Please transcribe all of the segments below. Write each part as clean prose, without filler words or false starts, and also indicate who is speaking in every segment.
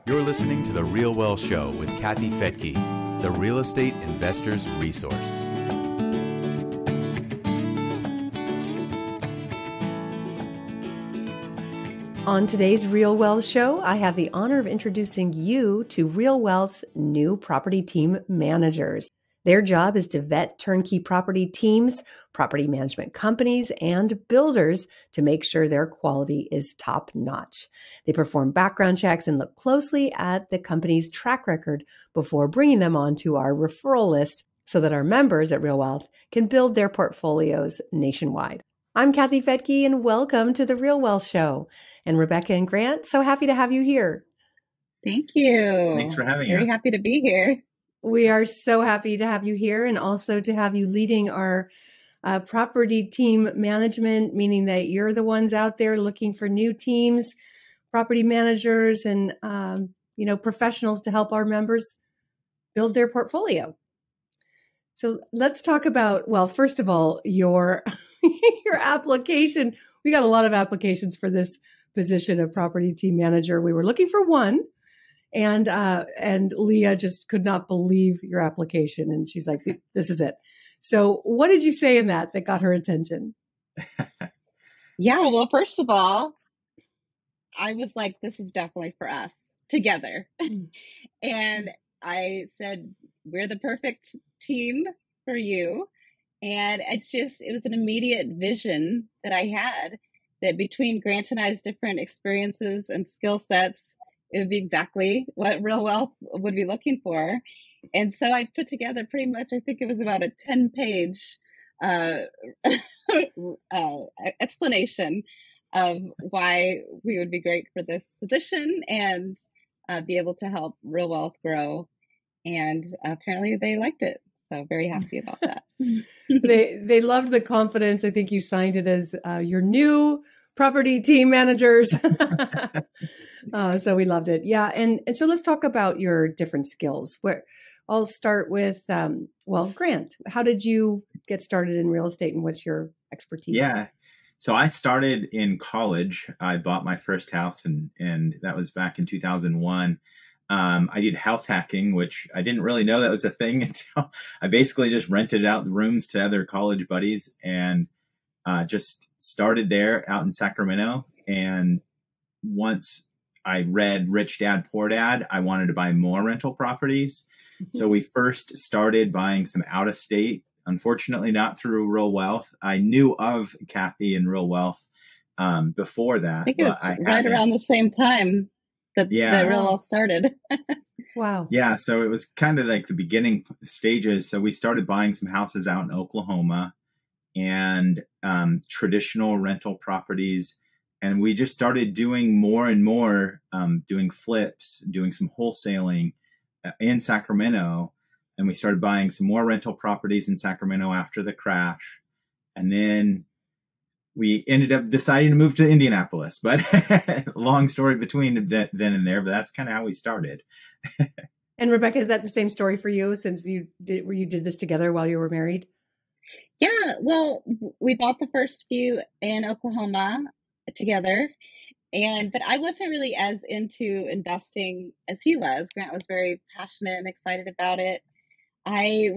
Speaker 1: You're listening to The RealWealth Show with Kathy Fettke, the real estate investor's resource.
Speaker 2: On today's RealWealth Show, I have the honor of introducing you to RealWealth's new property team managers. Their job is to vet turnkey property teams, property management companies, and builders to make sure their quality is top notch. They perform background checks and look closely at the company's track record before bringing them onto our referral list so that our members at RealWealth can build their portfolios nationwide. I'm Kathy Fettke, and welcome to the RealWealth Show. And Rebekah and Grant, so happy to have you here.
Speaker 3: Thank you.
Speaker 4: Thanks for having us.
Speaker 3: Very happy to be here.
Speaker 2: We are so happy to have you here, and also to have you leading our property team management, meaning that you're the ones out there looking for new teams, property managers, and professionals to help our members build their portfolio. So let's talk about, well, first of all, your your application. We got a lot of applications for this position of property team manager. We were looking for one. And Leah just could not believe your application. And she's like, this is it. So what did you say in that got her attention?
Speaker 3: Yeah, well, first of all, I was like, this is definitely for us together. And I said, we're the perfect team for you. And it was an immediate vision that I had that between Grant and I's different experiences and skill sets, it would be exactly what RealWealth would be looking for. And so I put together pretty much, I think it was about a 10-page explanation of why we would be great for this position and be able to help RealWealth grow. And apparently they liked it. So very happy about that.
Speaker 2: They loved the confidence. I think you signed it as your new property team managers. So we loved it. Yeah. And so let's talk about your different skills. I'll start with, Grant, how did you get started in real estate and what's your expertise?
Speaker 4: Yeah. So I started in college. I bought my first house and that was back in 2001. I did house hacking, which I didn't really know that was a thing until I basically just rented out the rooms to other college buddies and just started there out in Sacramento. And once I read Rich Dad, Poor Dad, I wanted to buy more rental properties. So we first started buying some out of state, unfortunately not through RealWealth. I knew of Kathy and RealWealth before that.
Speaker 3: I think it was right around the same time that RealWealth started.
Speaker 2: Wow.
Speaker 4: Yeah. So it was kind of like the beginning stages. So we started buying some houses out in Oklahoma and traditional rental properties. And we just started doing more and more, doing flips, doing some wholesaling in Sacramento. And we started buying some more rental properties in Sacramento after the crash. And then we ended up deciding to move to Indianapolis. But long story between then and there, but that's kind of how we started.
Speaker 2: And Rebekah, is that the same story for you since you did this together while you were married?
Speaker 3: Yeah, well, we bought the first few in Oklahoma together, but I wasn't really as into investing as he was. Grant was very passionate and excited about it. I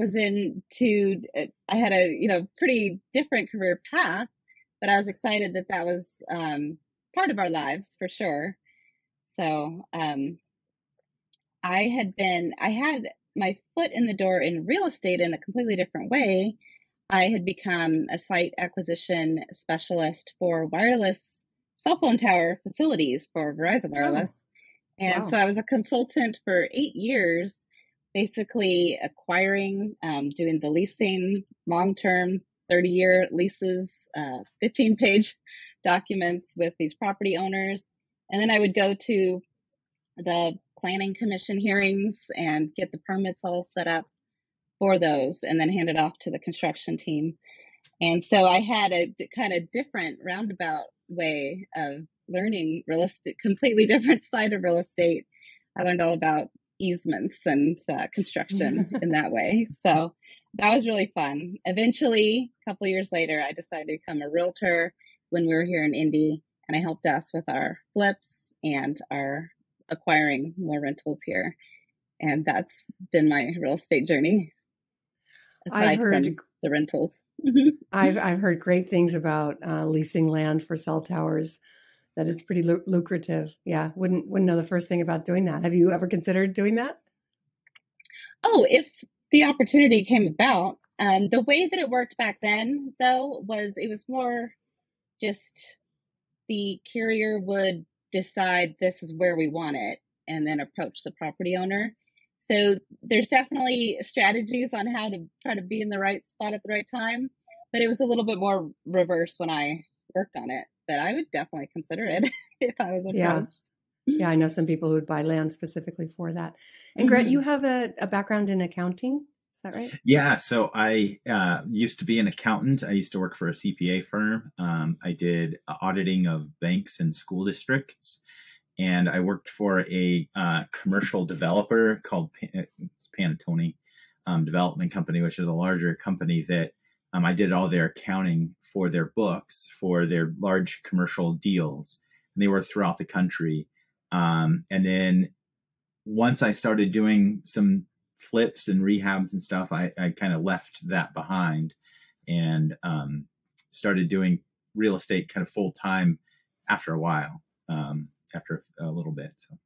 Speaker 3: had a pretty different career path, but I was excited that was part of our lives for sure. So I had my foot in the door in real estate in a completely different way. I had become a site acquisition specialist for wireless cell phone tower facilities for Verizon Wireless. Oh, and wow. So I was a consultant for 8 years, basically acquiring, doing the leasing, long-term 30-year leases, 15-page documents with these property owners. And then I would go to the planning commission hearings and get the permits all set up for those and then hand it off to the construction team. And so I had a kind of different roundabout way of learning real estate, completely different side of real estate. I learned all about easements and construction in that way. So that was really fun. Eventually, a couple of years later, I decided to become a realtor when we were here in Indy, and I helped us with our flips and our acquiring more rentals here. And that's been my real estate journey, aside from the rentals.
Speaker 2: I've heard great things about leasing land for cell towers. That is pretty lucrative. Yeah, wouldn't know the first thing about doing that. Have you ever considered doing that?
Speaker 3: Oh, if the opportunity came about. The way that it worked back then, though, was it was more just the carrier would decide this is where we want it and then approach the property owner. So there's definitely strategies on how to try to be in the right spot at the right time, but it was a little bit more reverse when I worked on it. But I would definitely consider it if I was approached.
Speaker 2: Yeah, I know some people who would buy land specifically for that. And Grant, you have a background in accounting. Is that right?
Speaker 4: Yeah. So I used to be an accountant. I used to work for a CPA firm. I did auditing of banks and school districts. And I worked for a commercial developer called Panattoni Development Company, which is a larger company that I did all their accounting for their books for their large commercial deals. And they were throughout the country. And then once I started doing some flips and rehabs and stuff, I kind of left that behind and started doing real estate kind of full time after a while, after a little bit. So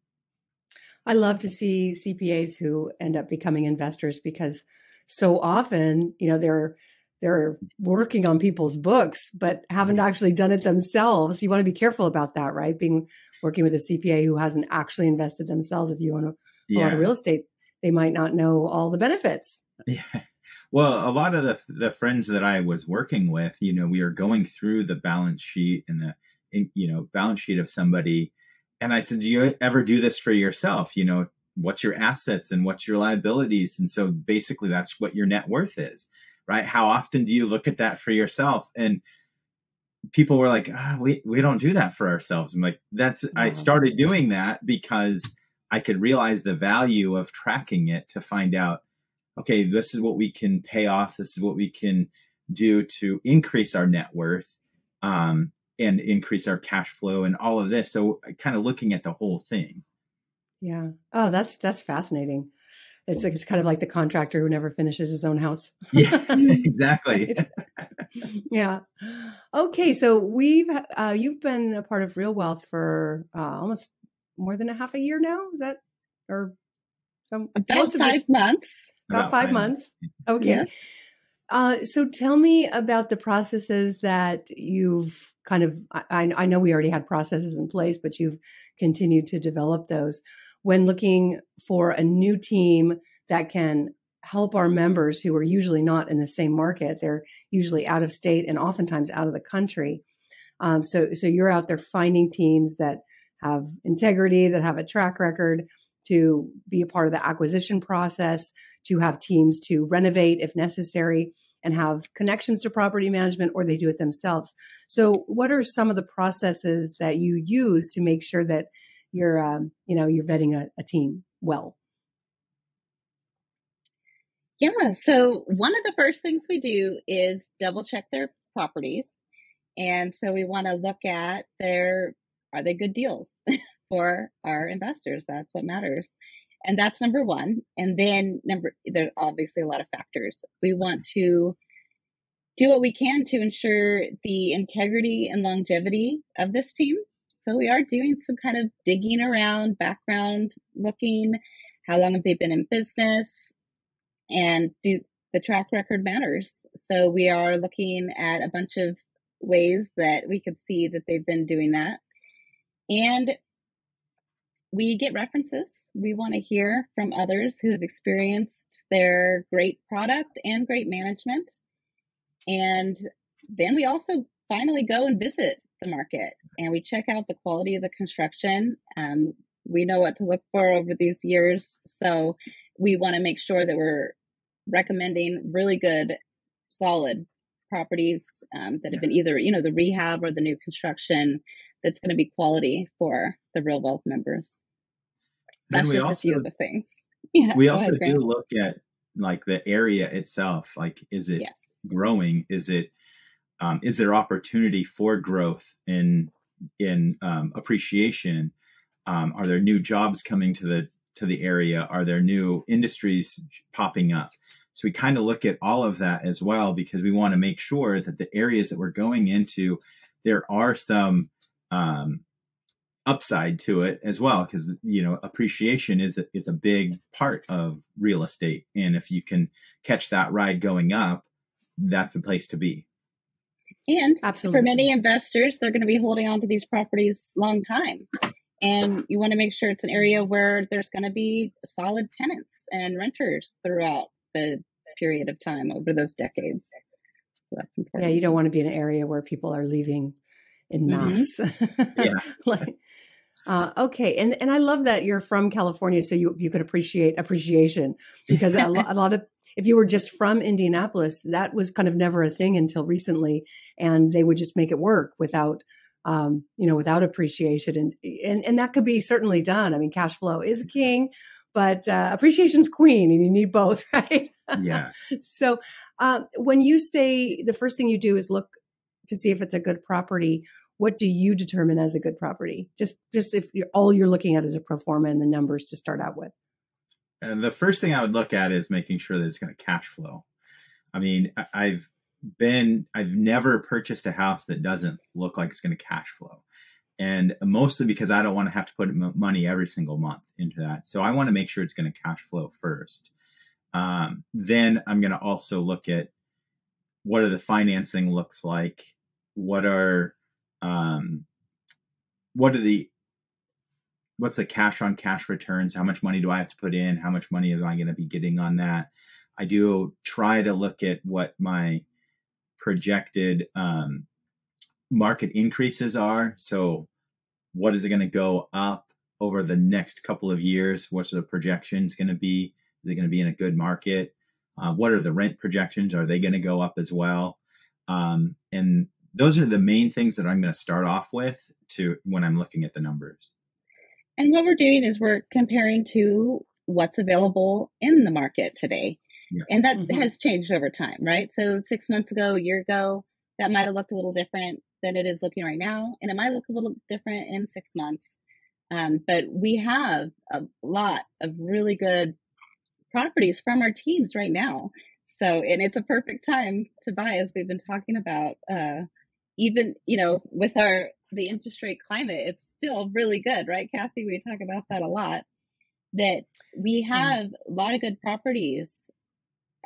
Speaker 2: I love to see CPAs who end up becoming investors, because so often, they're working on people's books, but haven't actually done it themselves. You want to be careful about that, right? Working with a CPA who hasn't actually invested themselves. If you want to own real estate, they might not know all the benefits.
Speaker 4: Yeah. Well, a lot of the friends that I was working with, we are going through the balance sheet and the balance sheet of somebody. And I said, do you ever do this for yourself? What's your assets and what's your liabilities? And so basically that's what your net worth is, right? How often do you look at that for yourself? And people were like, we don't do that for ourselves. I'm like, I started doing that because I could realize the value of tracking it to find out, okay, this is what we can pay off. This is what we can do to increase our net worth. And increase our cash flow and all of this. So kind of looking at the whole thing.
Speaker 2: Yeah. Oh, that's fascinating. It's kind of like the contractor who never finishes his own house.
Speaker 4: Yeah, exactly.
Speaker 2: Yeah. Okay. So you've been a part of RealWealth for almost more than a half a year now. Is that, or some?
Speaker 3: About 5 months.
Speaker 2: About 5 months. Okay. Yeah. So tell me about the processes that you've kind of, I know we already had processes in place, but you've continued to develop those when looking for a new team that can help our members who are usually not in the same market. They're usually out of state and oftentimes out of the country. So you're out there finding teams that have integrity, that have a track record, to be a part of the acquisition process, to have teams to renovate if necessary, and have connections to property management, or they do it themselves. So what are some of the processes that you use to make sure that you're vetting a team well?
Speaker 3: Yeah. So one of the first things we do is double check their properties. And so we want to look at are they good deals for our investors? That's what matters. And that's number one. And then there's obviously a lot of factors. We want to do what we can to ensure the integrity and longevity of this team. So we are doing some kind of digging around, background looking, how long have they been in business, and the track record matters. So we are looking at a bunch of ways that we could see that they've been doing that. And we get references. We want to hear from others who have experienced their great product and great management. And then we also finally go and visit the market and we check out the quality of the construction. We know what to look for over these years. So we want to make sure that we're recommending really good, solid properties that have been either, the rehab or the new construction that's going to be quality for the RealWealth members. That's just a few of the things. Yeah,
Speaker 4: we also do look at like the area itself. Like, is it growing? Is there opportunity for growth in appreciation? Are there new jobs coming to the area? Are there new industries popping up? So we kind of look at all of that as well, because we want to make sure that the areas that we're going into, there are some upside to it as well, because appreciation is a big part of real estate, and if you can catch that ride going up, that's a place to be.
Speaker 3: And
Speaker 2: Absolutely.
Speaker 3: For many investors, they're going to be holding on to these properties long time, and you want to make sure it's an area where there's going to be solid tenants and renters throughout the period of time over those decades. So that's important.
Speaker 2: Yeah, you don't want to be in an area where people are leaving in mass.
Speaker 4: Yeah.
Speaker 2: Okay. And I love that you're from California, so you could appreciate appreciation, because a lot of, if you were just from Indianapolis, that was kind of never a thing until recently, and they would just make it work without, without appreciation. And that could be certainly done. I mean, cash flow is king, but appreciation's queen, and you need both, right?
Speaker 4: Yeah.
Speaker 2: So when you say the first thing you do is look to see if it's a good property, what do you determine as a good property? Just if all you're looking at is a pro forma and the numbers to start out with.
Speaker 4: And the first thing I would look at is making sure that it's going to cash flow. I mean, I've never purchased a house that doesn't look like it's going to cash flow. And mostly because I don't want to have to put money every single month into that. So I want to make sure it's going to cash flow first. Then I'm going to also look at what are the financing looks like. What's the cash on cash returns? How much money do I have to put in? How much money am I going to be getting on that? I do try to look at what my projected market increases are. So what is it going to go up over the next couple of years? What's the projections going to be? Is it going to be in a good market? What are the rent projections? Are they going to go up as well? And those are the main things that I'm going to start off with when I'm looking at the numbers.
Speaker 3: And what we're doing is we're comparing to what's available in the market today.
Speaker 4: Yeah.
Speaker 3: And that has changed over time, right? So 6 months ago, a year ago, that might have looked a little different than it is looking right now. And it might look a little different in 6 months. But we have a lot of really good properties from our teams right now. So, and it's a perfect time to buy, as we've been talking about, even, with the interest rate climate, it's still really good, right, Kathy? We talk about that a lot, that we have a lot of good properties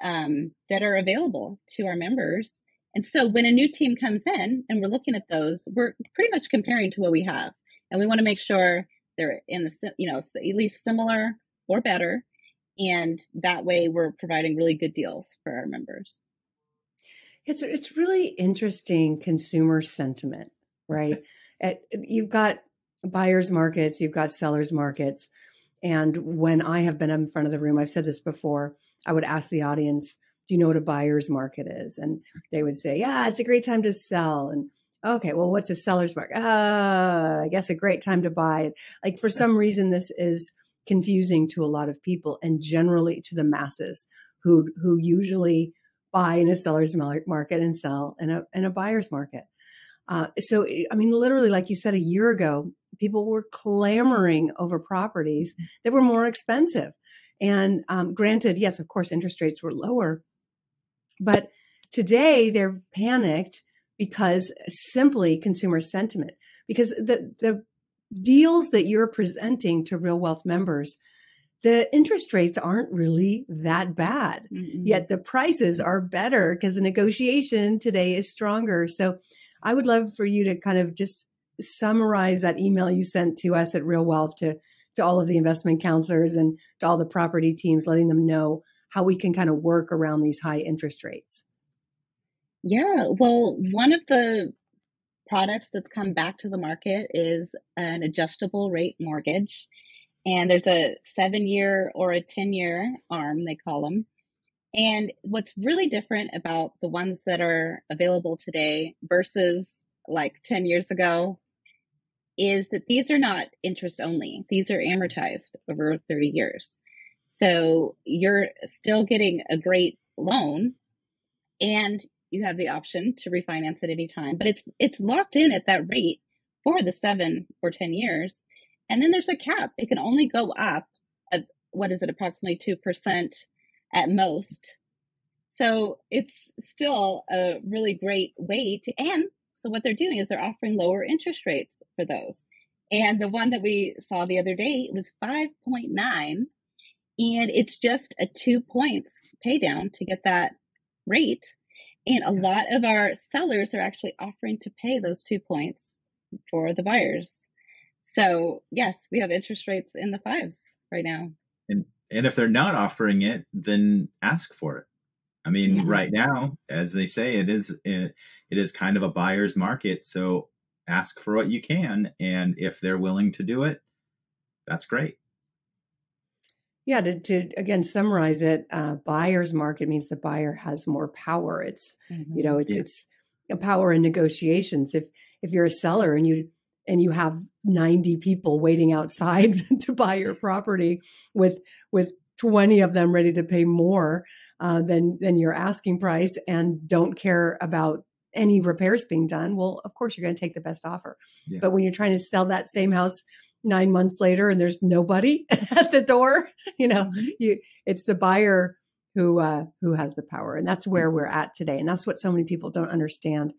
Speaker 3: that are available to our members. And so when a new team comes in and we're looking at those, we're pretty much comparing to what we have. And we want to make sure they're in at least similar or better. And that way we're providing really good deals for our members.
Speaker 2: It's really interesting consumer sentiment, right? You've got buyers markets, you've got sellers markets. And when I have been in front of the room, I've said this before, I would ask the audience, do you know what a buyer's market is? And they would say, yeah, it's a great time to sell. And okay, well, what's a seller's market? I guess a great time to buy. Like, for some reason, this is confusing to a lot of people, and generally to the masses who usually buy in a seller's market and sell in a buyer's market. So, I mean, literally, like you said, a year ago, people were clamoring over properties that were more expensive. And granted, yes, of course, interest rates were lower. But today they're panicked because simply consumer sentiment, because the deals that you're presenting to RealWealth members, the interest rates aren't really that bad, yet the prices are better because the negotiation today is stronger. So I would love for you to kind of just summarize that email you sent to us at RealWealth to all of the investment counselors and to all the property teams, letting them know how we can kind of work around these high interest rates.
Speaker 3: Yeah, well, one of the products that's come back to the market is an adjustable rate mortgage. And there's a 7-year or a 10-year arm, they call them. And what's really different about the ones that are available today versus like 10 years ago is that these are not interest only. These are amortized over 30 years. So you're still getting a great loan, and you have the option to refinance at any time, but it's locked in at that rate for the 7 or 10 years. And then there's a cap. It can only go up, approximately 2% at most. So it's still a really great way and so what they're doing is they're offering lower interest rates for those. And the one that we saw the other day was 5.9, and it's just a 2 points pay down to get that rate. And a lot of our sellers are actually offering to pay those 2 points for the buyers. So yes, we have interest rates in the 5s right now.
Speaker 4: And if they're not offering it, then ask for it. I mean, right now, as they say, it is kind of a buyer's market. So ask for what you can. And if they're willing to do it, that's great.
Speaker 2: Yeah. To again, summarize it, buyer's market means the buyer has more power. It's, it's a power in negotiations. If you're a seller and you have 90 people waiting outside to buy your property with 20 of them ready to pay more than your asking price and don't care about any repairs being done, well, of course, you're going to take the best offer. Yeah. But when you're trying to sell that same house 9 months later and there's nobody at the door, it's the buyer who has the power. And that's where we're at today. And that's what so many people don't understand.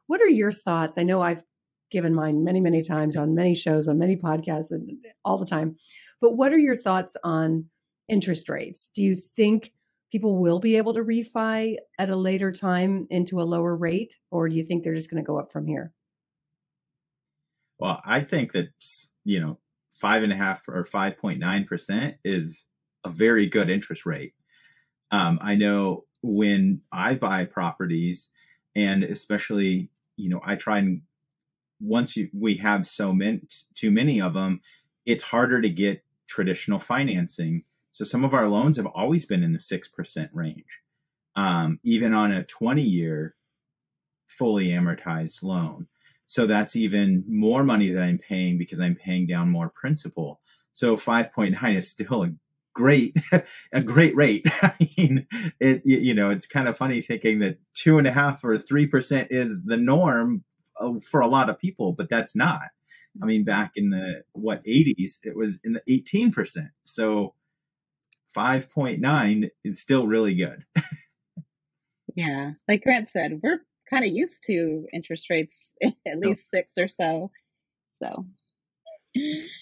Speaker 2: What are your thoughts? I know I've given mine many, many times on many shows, on many podcasts, and all the time. But what are your thoughts on interest rates? Do you think people will be able to refi at a later time into a lower rate, or do you think they're just going to go up from here?
Speaker 4: Well, I think that, 5.5 or 5.9% is a very good interest rate. I know when I buy properties, and especially, I try and once we have too many of them, it's harder to get traditional financing. So some of our loans have always been in the 6% range, even on a 20-year fully amortized loan. So that's even more money that I'm paying because I'm paying down more principal. So 5.9 is still a great rate. I mean, it's kind of funny thinking that 2.5 or 3% is the norm for a lot of people, but that's not. I mean, back in the 80s, it was in the 18%. So 5.9 is still really good.
Speaker 3: Yeah. Like Grant said, we're kind of used to interest rates at least 6 or so. So.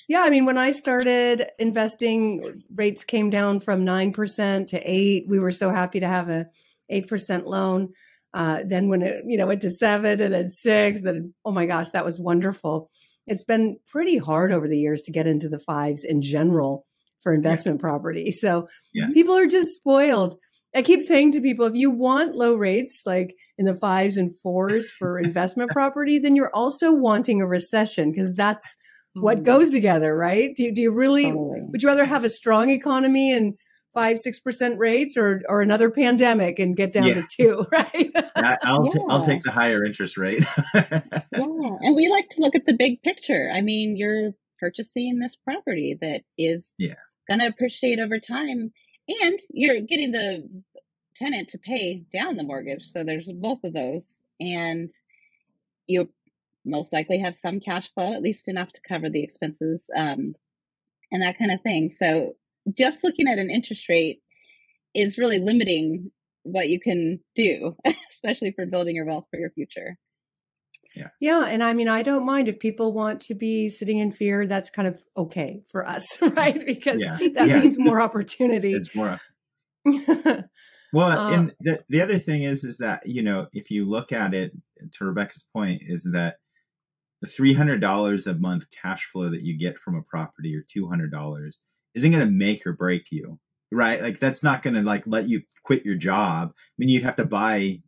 Speaker 2: Yeah. I mean, when I started investing, rates came down from 9% to 8%. We were so happy to have a 8% loan. Then when it, went to 7 and then 6, then, oh my gosh, that was wonderful. It's been pretty hard over the years to get into the 5s in general for investment property. So people are just spoiled. I keep saying to people, if you want low rates, like in the 5s and 4s for investment property, then you're also wanting a recession, because that's what goes together, right? Do you really, would you rather have a strong economy and 5-6% rates or another pandemic and get down to 2, right?
Speaker 4: I'll take the higher interest rate.
Speaker 3: And we like to look at the big picture. I mean, you're purchasing this property that is going to appreciate over time, and you're getting the tenant to pay down the mortgage. So there's both of those, and you most likely have some cash flow, at least enough to cover the expenses, and that kind of thing. So just looking at an interest rate is really limiting what you can do, especially for building your wealth for your future.
Speaker 2: Yeah. And I mean, I don't mind if people want to be sitting in fear. That's kind of okay for us, right? Because that means more opportunity.
Speaker 4: It's more. Well, and the other thing is that, if you look at it, to Rebekah's point, is that the $300 a month cash flow that you get from a property, or $200, isn't going to make or break you, right? Like, that's not going to let you quit your job. I mean, you'd have to buy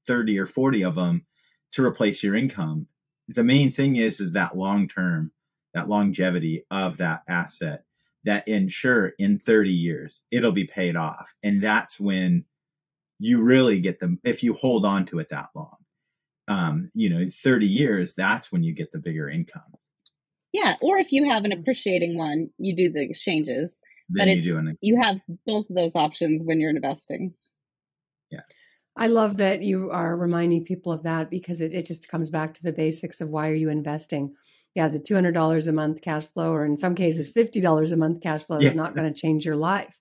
Speaker 4: 30 or 40 of them to replace your income. The main thing is that long-term, that longevity of that asset, that ensure in 30 years, it'll be paid off. And that's when you really get them, if you hold on to it that long, 30 years, that's when you get the bigger income.
Speaker 3: Yeah. Or if you have an appreciating one, you do the exchanges,
Speaker 4: then
Speaker 3: but you have both of those options when you're investing.
Speaker 4: Yeah.
Speaker 2: I love that you are reminding people of that, because it just comes back to the basics of why are you investing? yeah, the $200 a month cash flow, or in some cases, $50 a month cash flow is not going to change your life.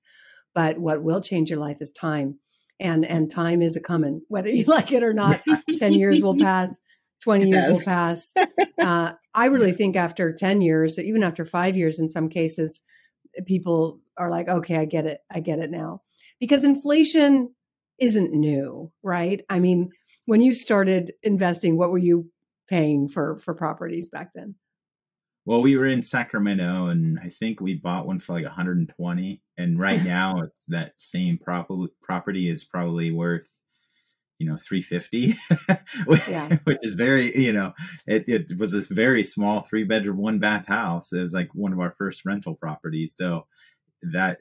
Speaker 2: But what will change your life is time. And time is a coming, whether you like it or not. 10 years will pass, 20 years will pass. I really think after 10 years, even after 5 years, in some cases, people are like, okay, I get it. I get it now. Because inflation isn't new, right? I mean, when you started investing, what were you paying for properties back then?
Speaker 4: Well, we were in Sacramento, and I think we bought one for like 120. And right now, it's that same property is probably worth, 350, which is very, it was this very small 3-bedroom, 1-bath house. It was like one of our first rental properties. So that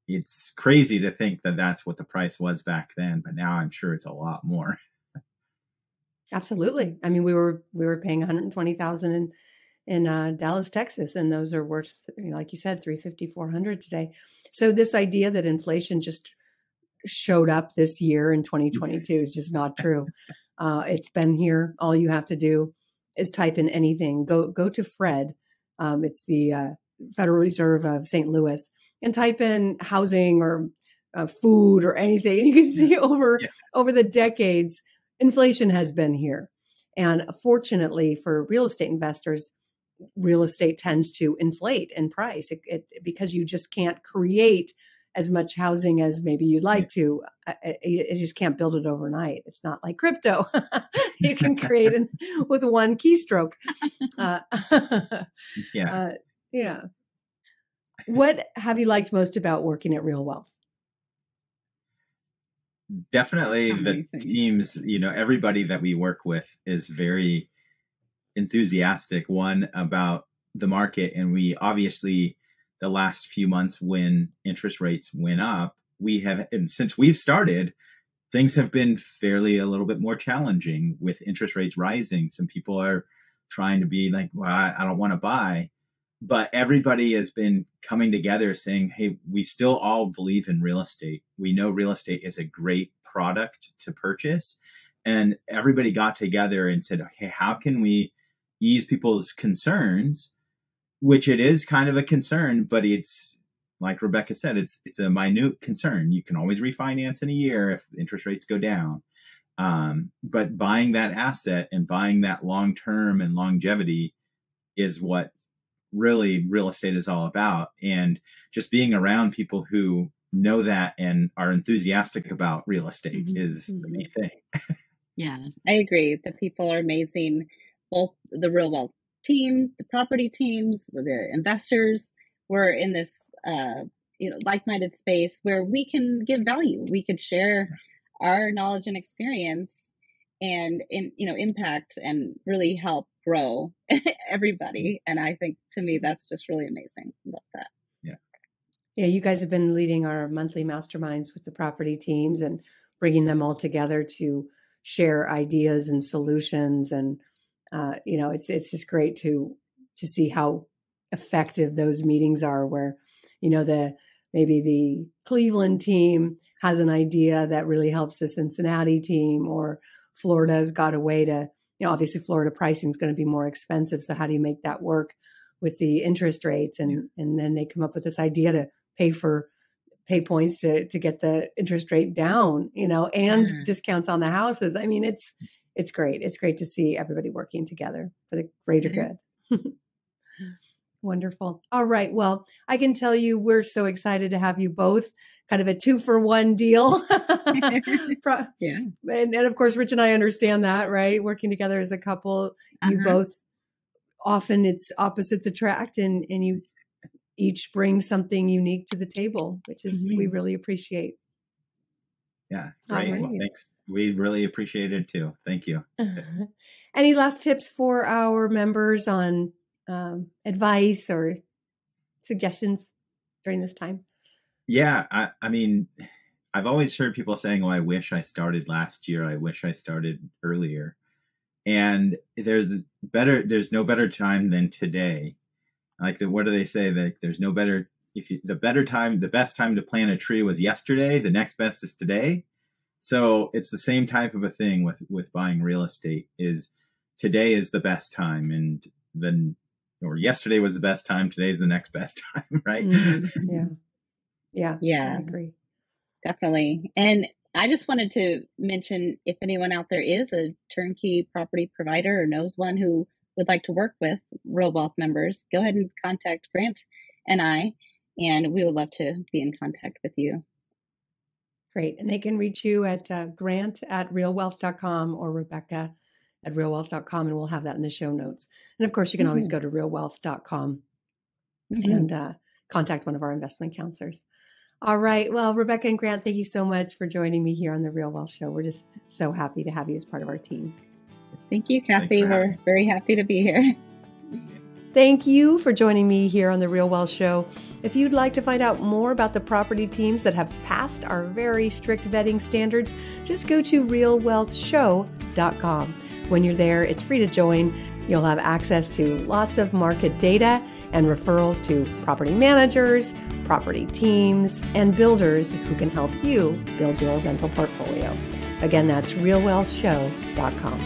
Speaker 4: it's crazy to think that that's what the price was back then, but now I'm sure it's a lot more.
Speaker 2: Absolutely. I mean, we were paying $120,000 in Dallas, Texas, and those are worth, like you said, $350, $400 today. So this idea that inflation just showed up this year in 2022 is just not true. It's been here. All you have to do is type in anything. Go to Fred. It's the Federal Reserve of St. Louis, and type in housing or food or anything. And you can see over the decades, inflation has been here. And fortunately for real estate investors, real estate tends to inflate in price because you just can't create as much housing as maybe you'd like to. You just can't build it overnight. It's not like crypto. You can create it with one keystroke. Yeah. What have you liked most about working at RealWealth?
Speaker 4: Definitely the teams, everybody that we work with is very enthusiastic, one, about the market. And we obviously, the last few months when interest rates went up, and since we've started, things have been fairly a little bit more challenging with interest rates rising. Some people are trying to be like, well, I don't want to buy. But everybody has been coming together saying, hey, we still all believe in real estate. We know real estate is a great product to purchase. And everybody got together and said, okay, how can we ease people's concerns? Which it is kind of a concern, but it's like Rebekah said, it's a minute concern. You can always refinance in a year if interest rates go down. But buying that asset and buying that long-term and longevity is what really real estate is all about. And just being around people who know that and are enthusiastic about real estate is the main thing.
Speaker 3: Yeah, I agree. The people are amazing. Both the RealWealth team, the property teams, the investors. We're in this, like-minded space where we can give value. We could share our knowledge and experience and impact and really help grow everybody. And I think, to me, that's just really amazing. Love that.
Speaker 2: Yeah, you guys have been leading our monthly masterminds with the property teams and bringing them all together to share ideas and solutions. And it's just great to see how effective those meetings are, where maybe the Cleveland team has an idea that really helps the Cincinnati team, or Florida's got a way to, obviously Florida pricing is going to be more expensive. So how do you make that work with the interest rates? And then they come up with this idea to pay points to get the interest rate down, and discounts on the houses. I mean, it's great. It's great to see everybody working together for the greater good. Wonderful. All right. Well, I can tell you, we're so excited to have you both, kind of a 2-for-1 deal. And of course, Rich and I understand that, right? Working together as a couple, you both, often it's opposites attract, and you each bring something unique to the table, which is, we really appreciate.
Speaker 4: Yeah. Great. Right. Well, thanks. We really appreciate it too. Thank you.
Speaker 2: Any last tips for our members on advice or suggestions during this time?
Speaker 4: Yeah. I mean, I've always heard people saying, "Oh, I wish I started last year. I wish I started earlier." And there's no better time than today. What do they say? That there's no better, the best time to plant a tree was yesterday. The next best is today. So it's the same type of a thing with buying real estate. Is today is the best time, and then or yesterday was the best time, today's the next best time, right?
Speaker 2: Yeah, I agree.
Speaker 3: Definitely. And I just wanted to mention, if anyone out there is a turnkey property provider or knows one who would like to work with RealWealth members, go ahead and contact Grant and I, and we would love to be in contact with you.
Speaker 2: Great. And they can reach you at grant@realwealth.com or Rebekah@realwealth.com, and we'll have that in the show notes. And of course, you can always go to realwealth.com and contact one of our investment counselors. All right. Well, Rebekah and Grant, thank you so much for joining me here on the Real Wealth Show. We're just so happy to have you as part of our team.
Speaker 3: Thank you, Kathy. We're very happy to be here.
Speaker 2: Thank you for joining me here on the Real Wealth Show. If you'd like to find out more about the property teams that have passed our very strict vetting standards, just go to realwealthshow.com. When you're there, it's free to join. You'll have access to lots of market data and referrals to property managers, property teams, and builders who can help you build your rental portfolio. Again, that's realwealthshow.com.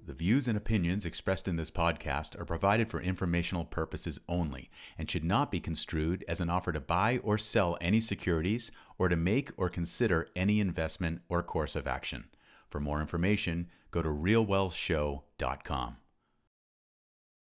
Speaker 1: The views and opinions expressed in this podcast are provided for informational purposes only and should not be construed as an offer to buy or sell any securities or to make or consider any investment or course of action. For more information, go to realwealthshow.com.